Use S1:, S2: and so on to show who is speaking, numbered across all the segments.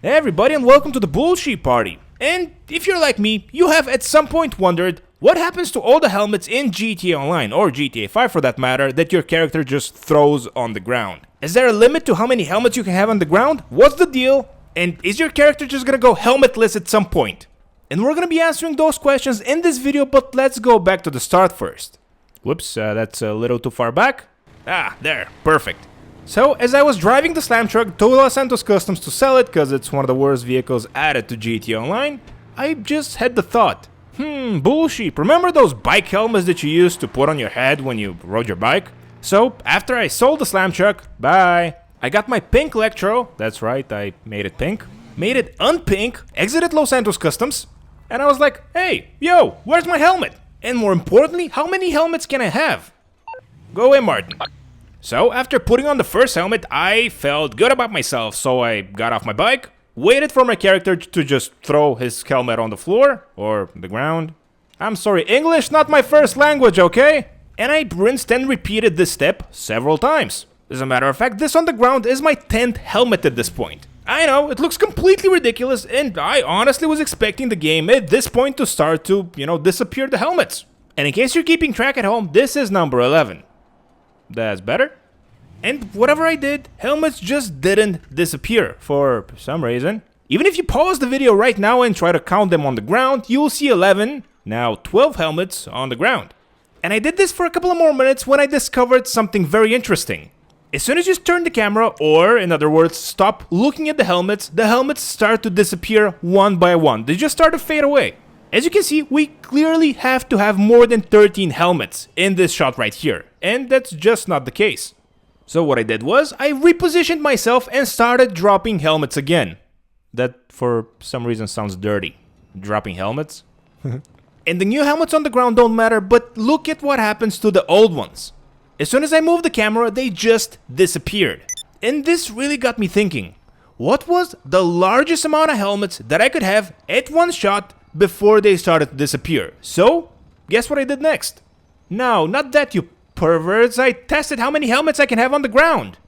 S1: Hey everybody, and welcome to the BullSheepParty. And if you're like me, you have at some point wondered what happens to all the helmets in GTA Online, or GTA 5 for that matter, that your character just throws on the ground. Is there a limit to how many helmets you can have on the ground? What's the deal? And is your character just gonna go helmetless at some point? And we're gonna be answering those questions in this video, but let's go back to the start first. Whoops, that's a little too far back. Ah, there, perfect. So, as I was driving the slam truck to Los Santos Customs to sell it, cause it's one of the worst vehicles added to GTA Online, I just had the thought, bullsheep, remember those bike helmets that you used to put on your head when you rode your bike? So, after I sold the slam truck, bye, I got my pink Electro, that's right, I made it pink, made it unpink, exited Los Santos Customs, and I was like, hey, yo, where's my helmet? And more importantly, how many helmets can I have? Go away, Martin. So, after putting on the first helmet, I felt good about myself, so I got off my bike, waited for my character to just throw his helmet on the floor, or the ground. I'm sorry, English not my first language, okay? And I rinsed and repeated this step several times. As a matter of fact, this on the ground is my 10th helmet at this point. I know, it looks completely ridiculous, and I honestly was expecting the game at this point to start to, disappear the helmets. And in case you're keeping track at home, this is number 11. That's better. And whatever I did, helmets just didn't disappear for some reason. Even if you pause the video right now and try to count them on the ground, you'll see 11, now 12 helmets on the ground. And I did this for a couple of more minutes when I discovered something very interesting. As soon as you turn the camera, or in other words, stop looking at the helmets start to disappear one by one. They just start to fade away. As you can see, we clearly have to have more than 13 helmets in this shot right here, and that's just not the case. So what I did was, I repositioned myself and started dropping helmets again. That, for some reason, sounds dirty. Dropping helmets? And the new helmets on the ground don't matter, but look at what happens to the old ones. As soon as I moved the camera, they just disappeared. And this really got me thinking, what was the largest amount of helmets that I could have at one shot before they started to disappear? So, guess what I did next? No, not that, you perverts. I tested how many helmets I can have on the ground.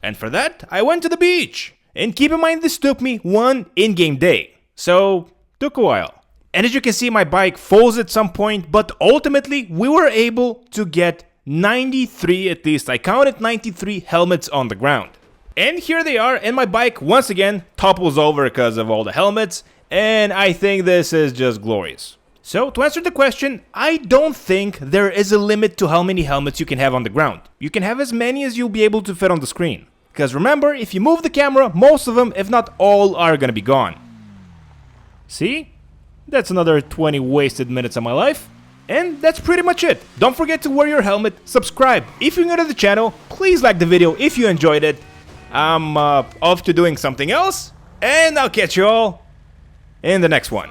S1: And for that, I went to the beach. And keep in mind, this took me one in-game day. So, took a while. And as you can see, my bike falls at some point, but ultimately, we were able to get 93, at least I counted 93 helmets on the ground. And here they are, and my bike once again topples over because of all the helmets, and I think this is just glorious. So, to answer the question, I don't think there is a limit to how many helmets you can have on the ground. You can have as many as you'll be able to fit on the screen. Because remember, if you move the camera, most of them, if not all, are gonna be gone. See? That's another 20 wasted minutes of my life. And that's pretty much it. Don't forget to wear your helmet, subscribe if you're new to the channel, please like the video if you enjoyed it. I'm off to doing something else, and I'll catch you all in the next one.